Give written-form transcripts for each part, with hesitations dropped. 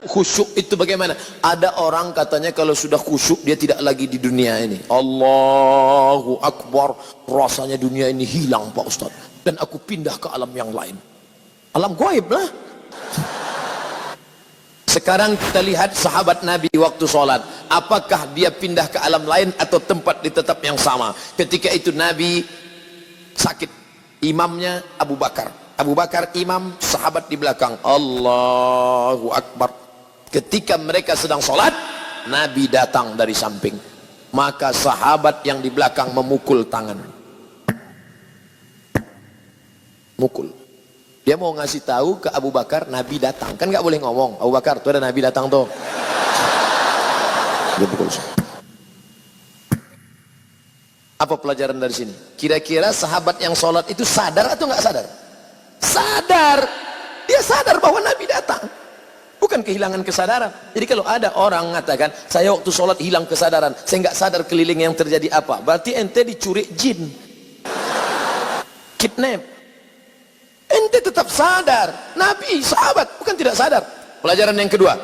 Khusyuk itu bagaimana? Ada orang katanya kalau sudah khusyuk dia tidak lagi di dunia ini. Allahu Akbar, rasanya dunia ini hilang Pak Ustaz, dan aku pindah ke alam yang lain, alam gaib lah. Sekarang kita lihat sahabat Nabi waktu sholat, apakah dia pindah ke alam lain atau tempat di tetap yang sama? Ketika itu Nabi sakit, imamnya Abu Bakar, Abu Bakar imam, sahabat di belakang, Allahu Akbar. Ketika mereka sedang sholat, Nabi datang dari samping, maka sahabat yang di belakang memukul tangan, mukul. Dia mau ngasih tahu ke Abu Bakar Nabi datang, kan nggak boleh ngomong, Abu Bakar tuh ada Nabi datang tuh. Dia pukul. Apa pelajaran dari sini? Kira-kira sahabat yang sholat itu sadar atau nggak sadar? Sadar. Dia sadar bahwa Nabi datang, bukan kehilangan kesadaran. Jadi kalau ada orang mengatakan saya waktu sholat hilang kesadaran, saya nggak sadar keliling yang terjadi apa, berarti ente dicuri jin, kidnap. Ente tetap sadar, Nabi sahabat bukan tidak sadar. Pelajaran yang kedua,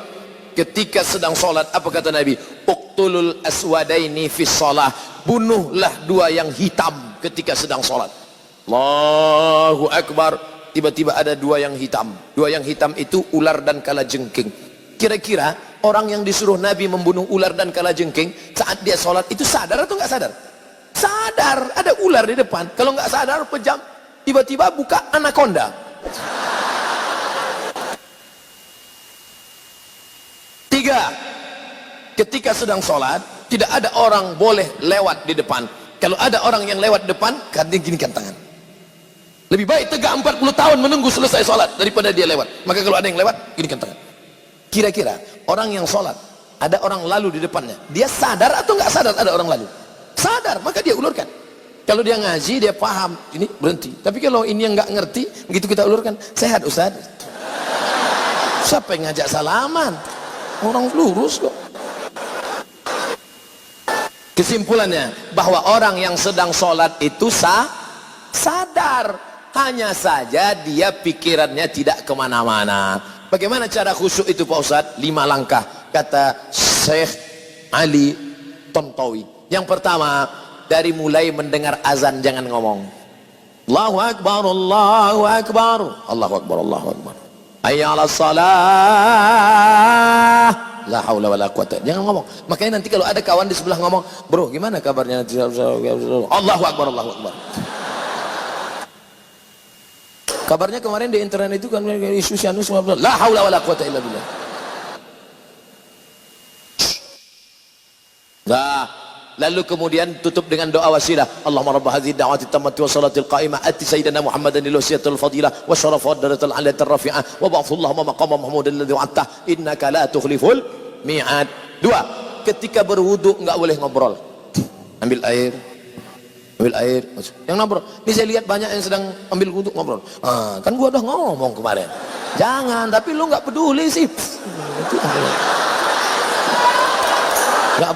ketika sedang sholat apa kata Nabi? Uqtulul aswadaini fis sholah, bunuhlah dua yang hitam ketika sedang sholat. Allahu Akbar. Tiba-tiba ada dua yang hitam. Dua yang hitam itu ular dan kalajengking. Kira-kira orang yang disuruh Nabi membunuh ular dan kalajengking saat dia sholat itu sadar atau nggak sadar? Sadar, ada ular di depan. Kalau nggak sadar pejam, tiba-tiba buka anaconda. Tiga, ketika sedang sholat tidak ada orang boleh lewat di depan. Kalau ada orang yang lewat depan, dia ginikan tangan. Lebih baik tegak 40 tahun menunggu selesai sholat daripada dia lewat. Maka kalau ada yang lewat, ginikan tangan. Kira-kira orang yang sholat, ada orang lalu di depannya, dia sadar atau nggak sadar ada orang lalu? Sadar, maka dia ulurkan. Kalau dia ngaji, dia paham, ini berhenti. Tapi kalau ini yang nggak ngerti, begitu kita ulurkan, sehat Ustaz. Siapa yang ngajak salaman? Orang lurus kok. Kesimpulannya, bahwa orang yang sedang sholat itu sadar. Hanya saja dia pikirannya tidak kemana-mana. Bagaimana cara khusyuk itu Pak Ustaz? 5 langkah, kata Syekh Ali Tontowi. Yang pertama, dari mulai mendengar azan jangan ngomong. Allahu Akbar, Allahu Akbar, Allahu Akbar, Allahu Akbar. Hayya 'alas shalah. La haula wala quwata. Jangan ngomong. Makanya nanti kalau ada kawan di sebelah ngomong, "Bro, gimana kabarnya?" Allahu Akbar, Allahu Akbar. Kabarnya kemarin di internet itu kan isu Sianus, la haula wala quwata illa billah. Nah, lalu kemudian tutup dengan doa wasilah. Allahumma rabb hadhihi ad-da'wati at-tammati wa salatil qa'imah ati sayyidina Muhammadan al-wasiyatul fadilah wa syarafa ad-darajatal 'aliyatir rafi'ah wa ba'athu Allahumma maqama mahmudan alladhi wa'adta innaka la tukhliful mi'ad. 2, ketika berwudu enggak boleh ngobrol. Ambil air, yang ngobrol. Ini saya lihat banyak yang sedang ambil wudu ngobrol. Kan gua udah ngomong kemarin. Jangan, tapi lu nggak peduli sih. Nggak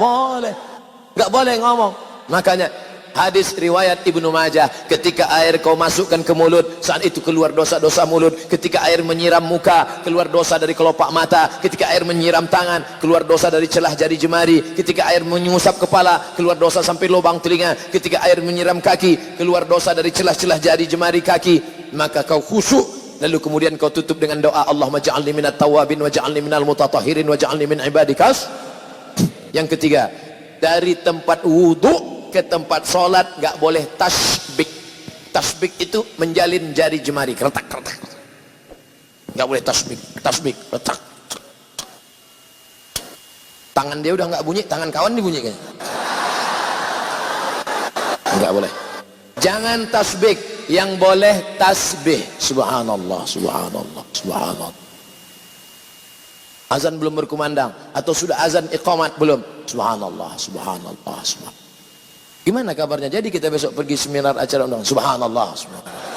boleh ngomong. Makanya hadis riwayat Ibnu Majah, ketika air kau masukkan ke mulut, saat itu keluar dosa-dosa mulut. Ketika air menyiram muka, keluar dosa dari kelopak mata. Ketika air menyiram tangan, keluar dosa dari celah jari jemari. Ketika air mengusap kepala, keluar dosa sampai lubang telinga. Ketika air menyiram kaki, keluar dosa dari celah-celah jari jemari kaki. Maka kau khusyuk, lalu kemudian kau tutup dengan doa, Allahumma ja'alni minat tawabin wa ja'alni minal mutatahhirin wa ja'alni min ibadikas. Yang ketiga, dari tempat wudu ke tempat sholat nggak boleh tasbik. Tasbik itu menjalin jari jemari, keretak. Nggak boleh tasbik, retak. Tangan dia udah nggak bunyi, tangan kawan dibunyi kayaknya. Nggak boleh. Jangan tasbik, yang boleh tasbih. Subhanallah, subhanallah, subhanallah. Azan belum berkumandang atau sudah azan iqamat belum? Subhanallah, subhanallah, subhanallah. Gimana kabarnya? Jadi kita besok pergi seminar acara undang. Subhanallah, subhanallah.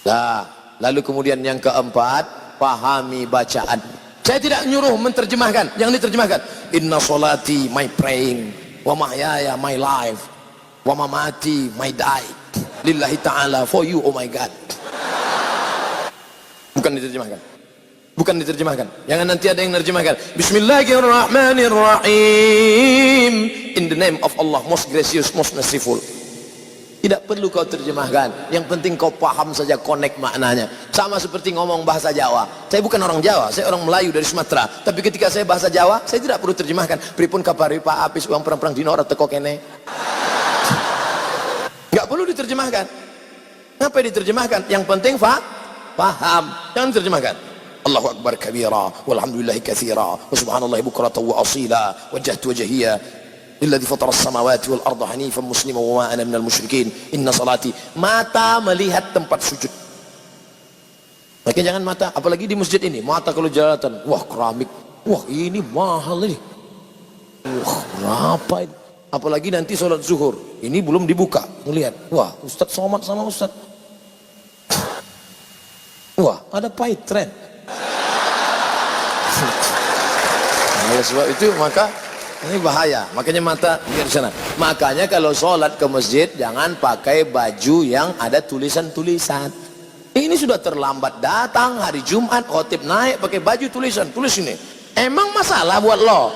Nah, lalu kemudian yang keempat, pahami bacaan. Saya tidak nyuruh menterjemahkan, yang diterjemahkan. Inna solati my praying, wa mahyaya my life, wa mamati my die. Lillahi ta'ala for you oh my God. Bukan diterjemahkan. Bukan diterjemahkan. Jangan nanti ada yang menerjemahkan. Bismillahirrahmanirrahim. In the name of Allah, most gracious, most merciful. Tidak perlu kau terjemahkan. Yang penting kau paham saja, connect maknanya. Sama seperti ngomong bahasa Jawa. Saya bukan orang Jawa, saya orang Melayu dari Sumatera. Tapi ketika saya bahasa Jawa, saya tidak perlu terjemahkan. Pripun kapari Pak Apis uang perang-perang dino ora teko kene. Enggak perlu diterjemahkan. Ngapa diterjemahkan? Yang penting paham. Jangan diterjemahkan. Allahu Akbar kabira walhamdulillahi katsira wa subhanallahi bukratan wa asila wajjahtu wajhiya lilladzi fatara as-samawati wal arda hanifan musliman wa ma ana minal musyrikin inna salati. Mata melihat tempat sujud. Makanya jangan mata, apalagi di masjid ini, mata kalau jelalatan, wah keramik, wah ini mahal ini, wah berapa ini, apalagi nanti sholat zuhur, ini belum dibuka, ngelihat, wah Ustadz somat sama Ustadz, wah ada pahit tren. Oleh sebab itu maka ini bahaya, makanya mata lihat di sana. Makanya kalau sholat ke masjid jangan pakai baju yang ada tulisan-tulisan. Ini sudah terlambat datang hari Jumat, khotib naik pakai baju tulisan, tulis ini. Emang masalah buat lo?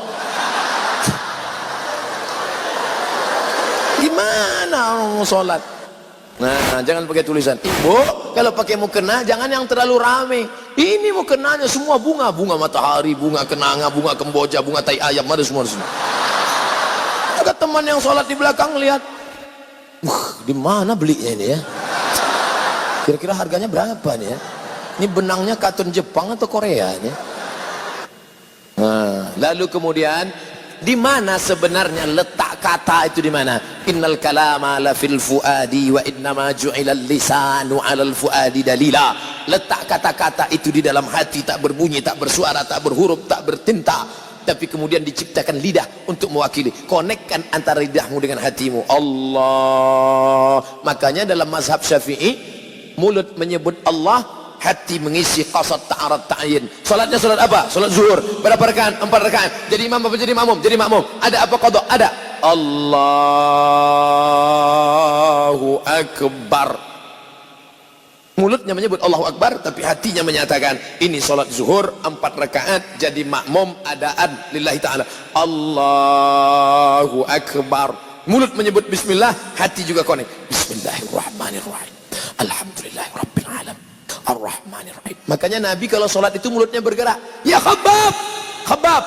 Gimana orang sholat? Nah, jangan pakai tulisan. Ibu, kalau pakai mukena jangan yang terlalu rame. Ini mukenanya semua bunga, bunga matahari, bunga kenanga, bunga kemboja, bunga tai ayam, ada semua di sini. Ada teman yang sholat di belakang lihat, di mana belinya ini ya? Kira-kira harganya berapa nih ya? Ini benangnya katun Jepang atau Korea ini? Nah, lalu kemudian di mana sebenarnya letak kata itu di mana? Innal kalama la fil fuadi wa innama ju'ila lisanu 'alal fuadi dalila. Letak kata-kata itu di dalam hati, tak berbunyi, tak bersuara, tak berhuruf, tak bertinta, tapi kemudian diciptakan lidah untuk mewakili. Konekkan antara lidahmu dengan hatimu. Allah. Makanya dalam mazhab Syafi'i, mulut menyebut Allah, hati mengisi qasad ta'arad ta'yin. Salatnya salat apa? Salat zuhur. Berapa rakaat? 4 rakaat. Jadi imam apa jadi makmum? Jadi makmum. Ada apa qada? Ada. Allahu Akbar. Mulutnya menyebut Allahu Akbar, tapi hatinya menyatakan ini salat zuhur 4 rakaat, jadi makmum adaan lillahi ta'ala. Allahu Akbar. Mulut menyebut bismillah, hati juga konek. Bismillahirrahmanirrahim. Alhamdulillahirabbil alamin. Ar-Rahmanir-Rahim. Makanya Nabi kalau sholat itu mulutnya bergerak. Ya Khabbab, Khabbab.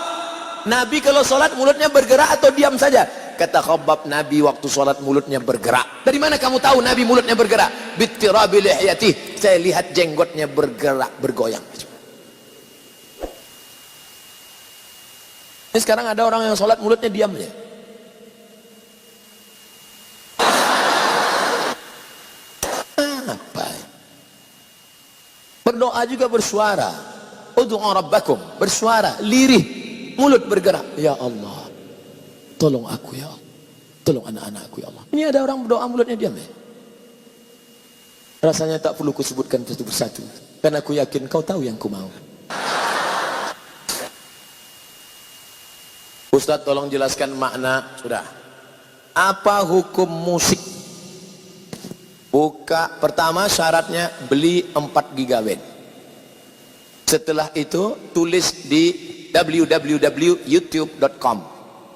Nabi kalau sholat mulutnya bergerak atau diam saja? Kata Khabbab, Nabi waktu sholat mulutnya bergerak. Dari mana kamu tahu Nabi mulutnya bergerak? Bittirabi lihyatih. Saya lihat jenggotnya bergerak, bergoyang. Ini sekarang ada orang yang sholat mulutnya diam ya. Berdoa juga bersuara. Ud'u rabbakum, bersuara, lirih, mulut bergerak. Ya Allah, tolong aku ya Allah, tolong anak-anakku ya Allah. Ini ada orang berdoa mulutnya diam ya. Rasanya tak perlu kusebutkan satu persatu, karena aku yakin kau tahu yang ku mau. Ustadz tolong jelaskan makna. Sudah. Apa hukum musik? Buka, pertama syaratnya beli 4 GB. Setelah itu tulis di www.youtube.com.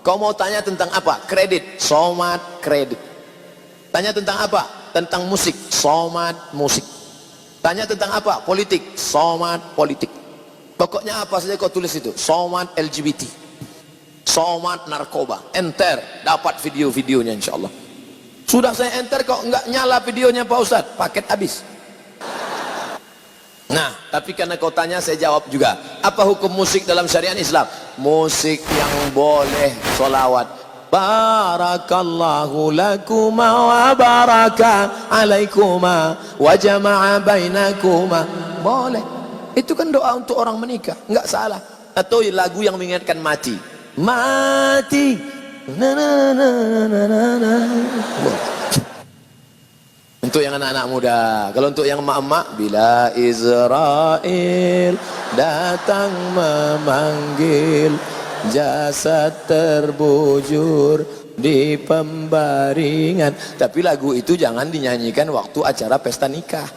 Kau mau tanya tentang apa? Kredit, Somad kredit. Tanya tentang apa? Tentang musik, Somad musik. Tanya tentang apa? Politik, Somad politik. Pokoknya apa saja kau tulis itu. Somad LGBT, Somad narkoba. Enter, dapat video-videonya insyaallah. Sudah saya enter kok nggak nyala videonya Pak Ustadz, paket habis. Nah, tapi karena kau tanya saya jawab juga. Apa hukum musik dalam syariat Islam? Musik yang boleh solawat. Barakallahu lakuma wa baraka alaikuma wa jama'a bainakuma. Boleh. Itu kan doa untuk orang menikah, nggak salah. Atau lagu yang mengingatkan mati. Mati. Na na na na na na. Untuk yang anak-anak muda. Kalau untuk yang emak-emak, bila Israel datang memanggil, jasad terbujur di pembaringan. Tapi lagu itu jangan dinyanyikan waktu acara pesta nikah.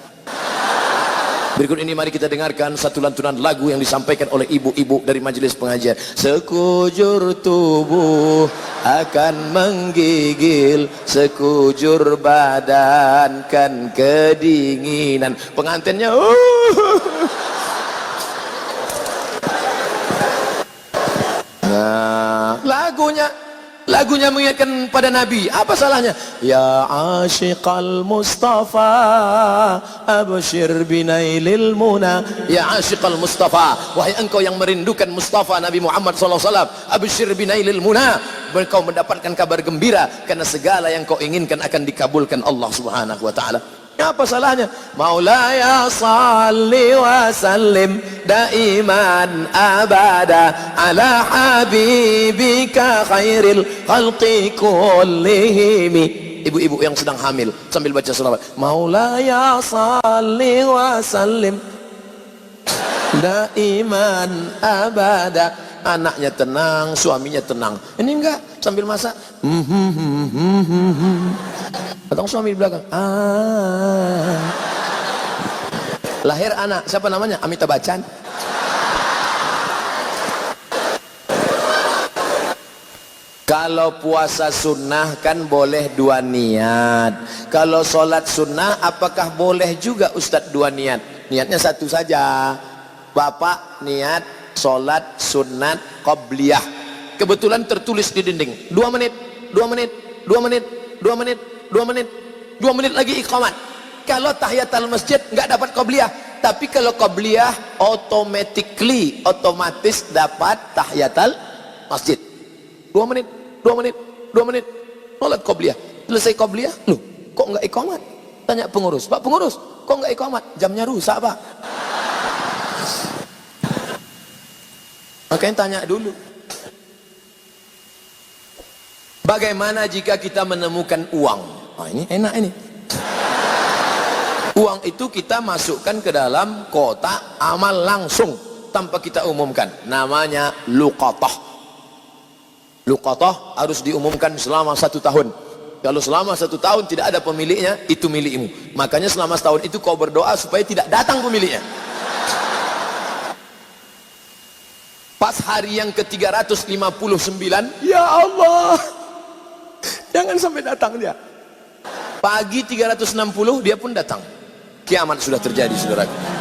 Berikut ini mari kita dengarkan satu lantunan lagu yang disampaikan oleh ibu-ibu dari majelis pengajian. Sekujur tubuh akan menggigil, sekujur badan kan kedinginan. Pengantinnya Nah, lagunya mengingatkan pada Nabi. Apa salahnya? Ya asyiqal Mustafa abshir binailil muna. Ya asyiqal Mustafa, wahai engkau yang merindukan Mustafa Nabi Muhammad SAW, abshir binailil muna, engkau mendapatkan kabar gembira karena segala yang kau inginkan akan dikabulkan Allah Subhanahu wa taala. Apa salahnya? Maulaya salli wa sallim daiman abada ala habibika khairil khalqi kullihim. Ibu-ibu yang sedang hamil sambil baca selawat. Maulaya salli wa sallim daiman abada. Anaknya tenang, suaminya tenang. Ini enggak, sambil masak. Datang suami di belakang. Lahir anak, siapa namanya? Amitabh Bachchan. Kalau puasa sunnah kan boleh dua niat. Kalau sholat sunnah apakah boleh juga Ustadz dua niat? Niatnya satu saja. Bapak niat sholat sunat qabliyah, kebetulan tertulis di dinding 2 menit, 2 menit, 2 menit, 2 menit, 2 menit, 2 menit lagi iqamat. Kalau tahiyatul masjid nggak dapat qabliyah, tapi kalau qabliyah otomatis dapat tahiyatul masjid. 2 menit, 2 menit, 2 menit, sholat qabliyah. Selesai qabliyah, loh kok nggak iqamat? Tanya pengurus, Pak pengurus, kok nggak iqamat? Jamnya rusak Pak. Makanya tanya dulu. Bagaimana jika kita menemukan uang? Oh, ini enak ini. Uang itu kita masukkan ke dalam kotak amal langsung tanpa kita umumkan. Namanya luqatah. Luqatah harus diumumkan selama 1 tahun. Kalau selama 1 tahun tidak ada pemiliknya, itu milikmu. Makanya selama setahun itu kau berdoa supaya tidak datang pemiliknya. Pas hari yang ke-359, ya Allah, jangan sampai datang dia. Pagi 360 dia pun datang. Kiamat sudah terjadi, saudaraku.